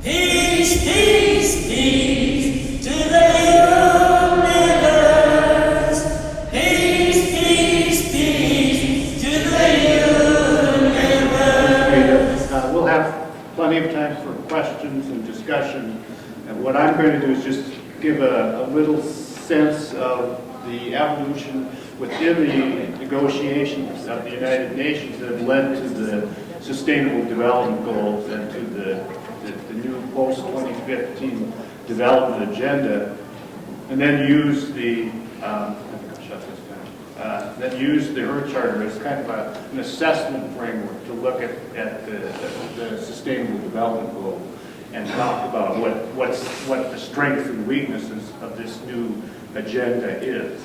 Peace, peace, peace to the universe. Peace, peace, peace to the universe. We'll have plenty of time for questions and discussion. And what I'm going to do is just give a little sense of the evolution within the negotiations of the United Nations that have led to the Sustainable Development Goals and to the new post-2015 development agenda, and then use the Earth Charter as kind of an assessment framework to look at the Sustainable Development Goals and talk about what the strengths and weaknesses of this new agenda is.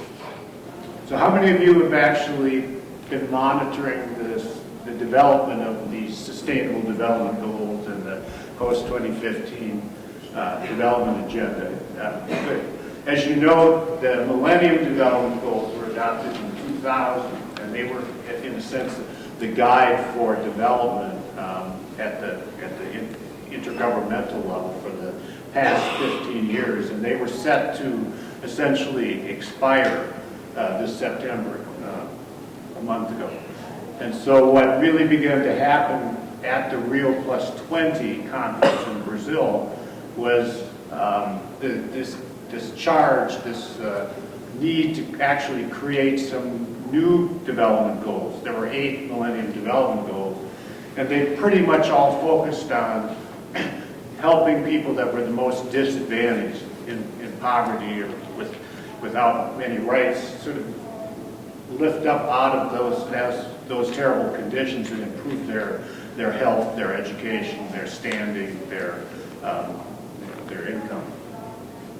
So how many of you have actually been monitoring the development of the Sustainable Development Goals and the post-2015 development agenda? Good. As you know, the Millennium Development Goals were adopted in 2000, and they were, in a sense, the guide for development at the intergovernmental level for the past 15 years, and they were set to essentially expire this September, a month ago. And so what really began to happen at the Rio Plus 20 conference in Brazil was this need to actually create some new development goals. There were 8 Millennium Development Goals, and they pretty much all focused on helping people that were the most disadvantaged in poverty or without many rights, sort of lift up out of those terrible conditions and improve their health, their education, their standing, their income.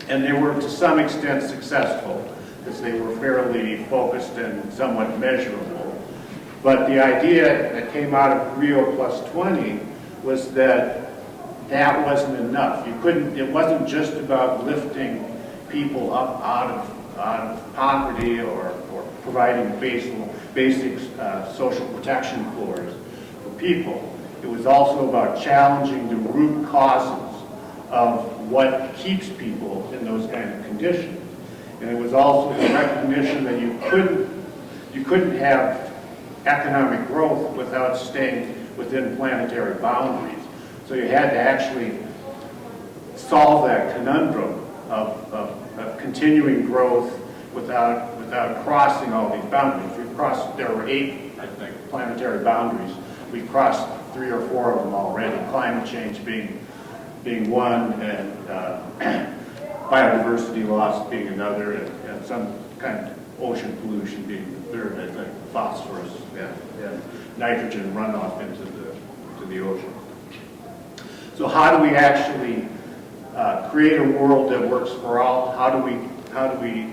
And they were to some extent successful because they were fairly focused and somewhat measurable. But the idea that came out of Rio Plus 20 was that wasn't enough. It wasn't just about lifting people up out of poverty or providing basic social protection floors for people. It was also about challenging the root causes of what keeps people in those kind of conditions. And it was also the recognition that you couldn't have economic growth without staying within planetary boundaries. So you had to actually solve that conundrum of continuing growth without crossing all these boundaries. There were 8, I think, planetary boundaries. We've crossed 3 or 4 of them already. Climate change being one, and biodiversity loss being another, and some kind of ocean pollution being the third, I think, phosphorus and nitrogen runoff into the ocean. So how do we actually create a world that works for all? How do we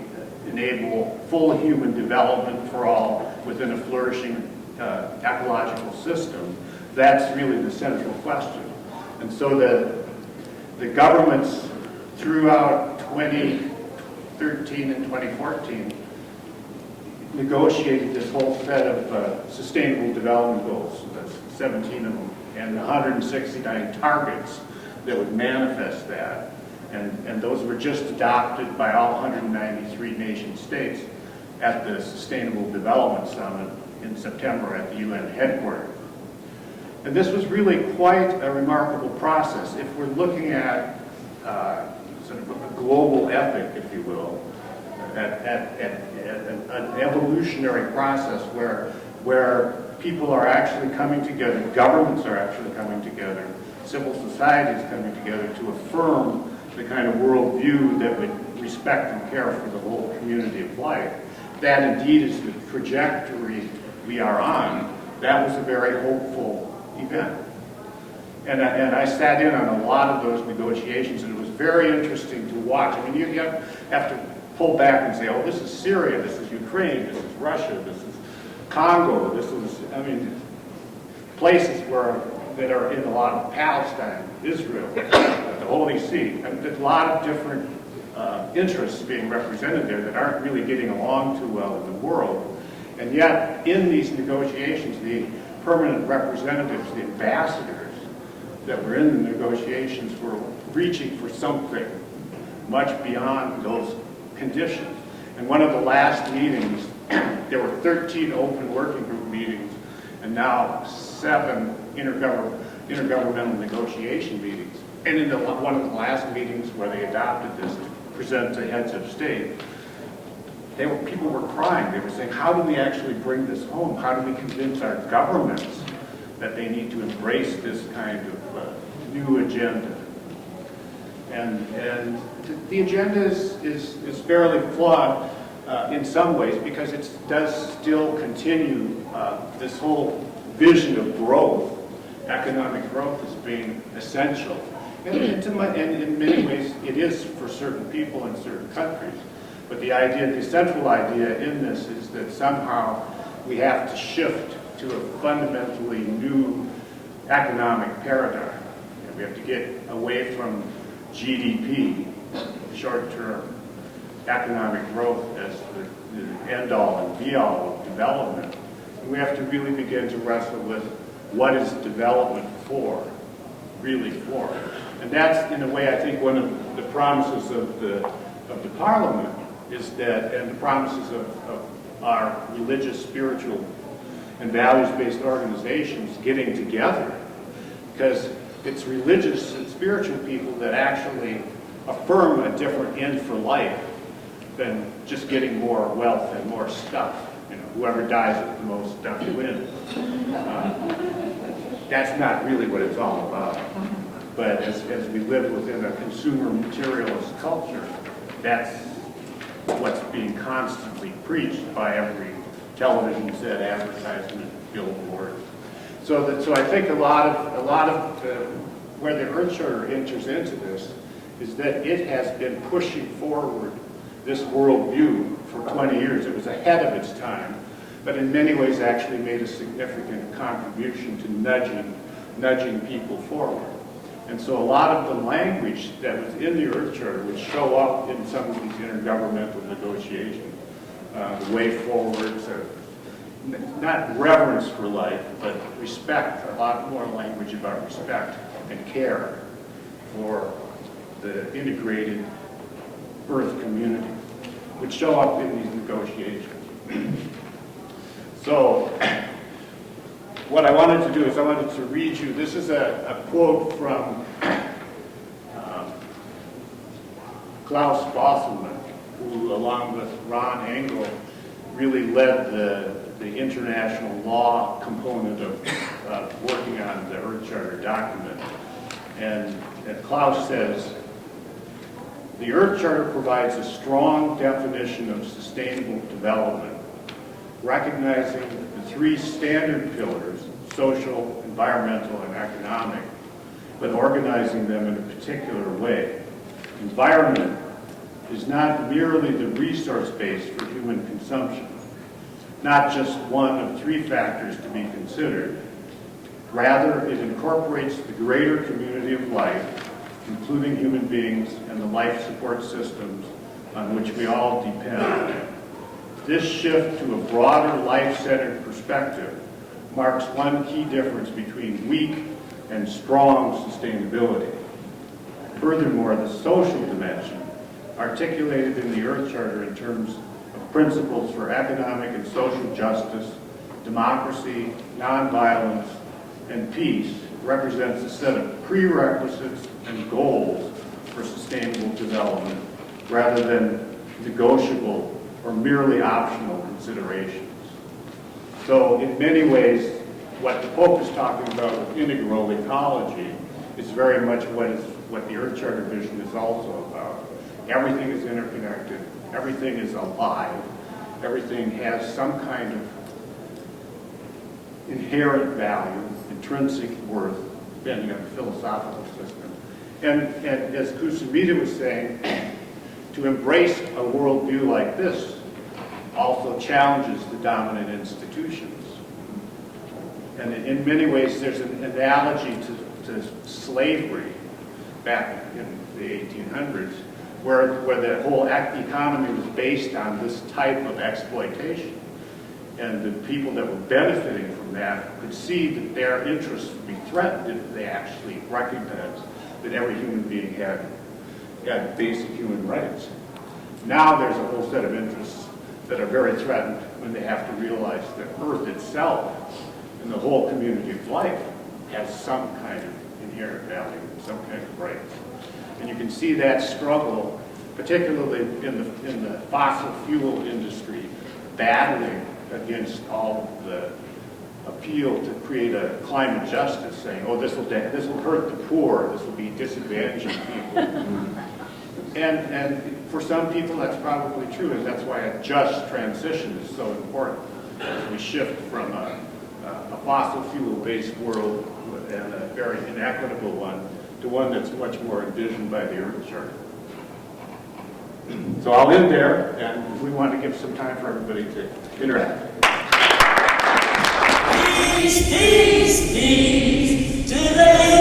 enable full human development for all within a flourishing ecological system? That's really the central question. And so the governments throughout 2013 and 2014 negotiated this whole set of sustainable development goals, that's 17 of them, and 169 targets that would manifest that. And those were just adopted by all 193 nation states at the Sustainable Development Summit in September at the UN headquarters. And this was really quite a remarkable process. If we're looking at sort of a global epic, if you will, at an evolutionary process where people are actually coming together, governments are actually coming together, civil society is coming together to affirm the kind of worldview that would respect and care for the whole community of life. That indeed is the trajectory we are on. That was a very hopeful event. And I sat in on a lot of those negotiations, and it was very interesting to watch. I mean, you have to pull back and say, oh, this is Syria, this is Ukraine, this is Russia, this is Congo, this is, I mean, places that are in a lot of Palestine, Israel, the Holy See. I mean, there's a lot of different interests being represented there that aren't really getting along too well in the world. And yet, in these negotiations, the permanent representatives, the ambassadors, that were in the negotiations were reaching for something much beyond those conditions. And one of the last meetings, there were 13 open working group meetings, and now 7 intergovernmental negotiation meetings. And in one of the last meetings where they adopted this to present to heads of state, people were crying. They were saying, how do we actually bring this home? How do we convince our governments that they need to embrace this kind of new agenda? And the agenda is fairly flawed in some ways, because it does still continue this whole vision of growth, economic growth, as being essential. And in many ways, it is for certain people in certain countries. But the central idea in this is that somehow we have to shift to a fundamentally new economic paradigm. And we have to get away from GDP, short-term economic growth, as the end-all and be-all of development. And we have to really begin to wrestle with what is development for, really for. And that's, in a way, I think one of the promises of the Parliament is that, and the promises of our religious, spiritual, and values-based organizations getting together, because it's religious and spiritual people that actually affirm a different end for life than just getting more wealth and more stuff. You know, whoever dies with the most stuff wins. That's not really what it's all about. But as we live within a consumer materialist culture, that's what's being constantly preached by every television set, advertisement, billboard. So I think a lot of where the Earth Charter enters into this is that it has been pushing forward this worldview for 20 years. It was ahead of its time, but in many ways actually made a significant contribution to nudging people forward. And so a lot of the language that was in the Earth Charter would show up in some of these intergovernmental negotiations. The way forward, not reverence for life, but respect, a lot more language about respect and care for the integrated Earth community would show up in these negotiations. So what I wanted to do is I wanted to read you, this is a quote from Klaus Bosselman, who along with Ron Engel really led the international law component of working on the Earth Charter document. And Klaus says, the Earth Charter provides a strong definition of sustainable development, recognizing the 3 standard pillars, social, environmental, and economic, but organizing them in a particular way. Environment is not merely the resource base for human consumption, not just one of 3 factors to be considered. Rather, it incorporates the greater community of life, including human beings and the life support systems on which we all depend. This shift to a broader life-centered perspective marks one key difference between weak and strong sustainability. Furthermore, the social dimension, articulated in the Earth Charter in terms of principles for economic and social justice, democracy, nonviolence, and peace, represents a set of prerequisites and goals for sustainable development rather than negotiable or merely optional considerations. So in many ways, what the Pope is talking about with integral ecology is very much what the Earth Charter vision is also about. Everything is interconnected, everything is alive, everything has some kind of inherent value, intrinsic worth, depending on the philosophical system. And as Kusumita was saying, to embrace a worldview like this also challenges the dominant institutions. And in many ways, there's an analogy to slavery back in the 1800s, where the whole economy was based on this type of exploitation. And the people that were benefiting from from that could see that their interests would be threatened if they actually recognized that every human being had basic human rights. Now there's a whole set of interests that are very threatened when they have to realize that Earth itself and the whole community of life has some kind of inherent value, some kind of rights. And you can see that struggle, particularly in the fossil fuel industry, battling against all the appeal to create a climate justice, saying, oh, this will hurt the poor, this will be disadvantaging people. And for some people that's probably true, and that's why a just transition is so important. As we shift from a fossil fuel-based world and a very inequitable one to one that's much more envisioned by the Earth Charter. So I'll end there, and we want to give some time for everybody to interact. Peace, peace, peace to the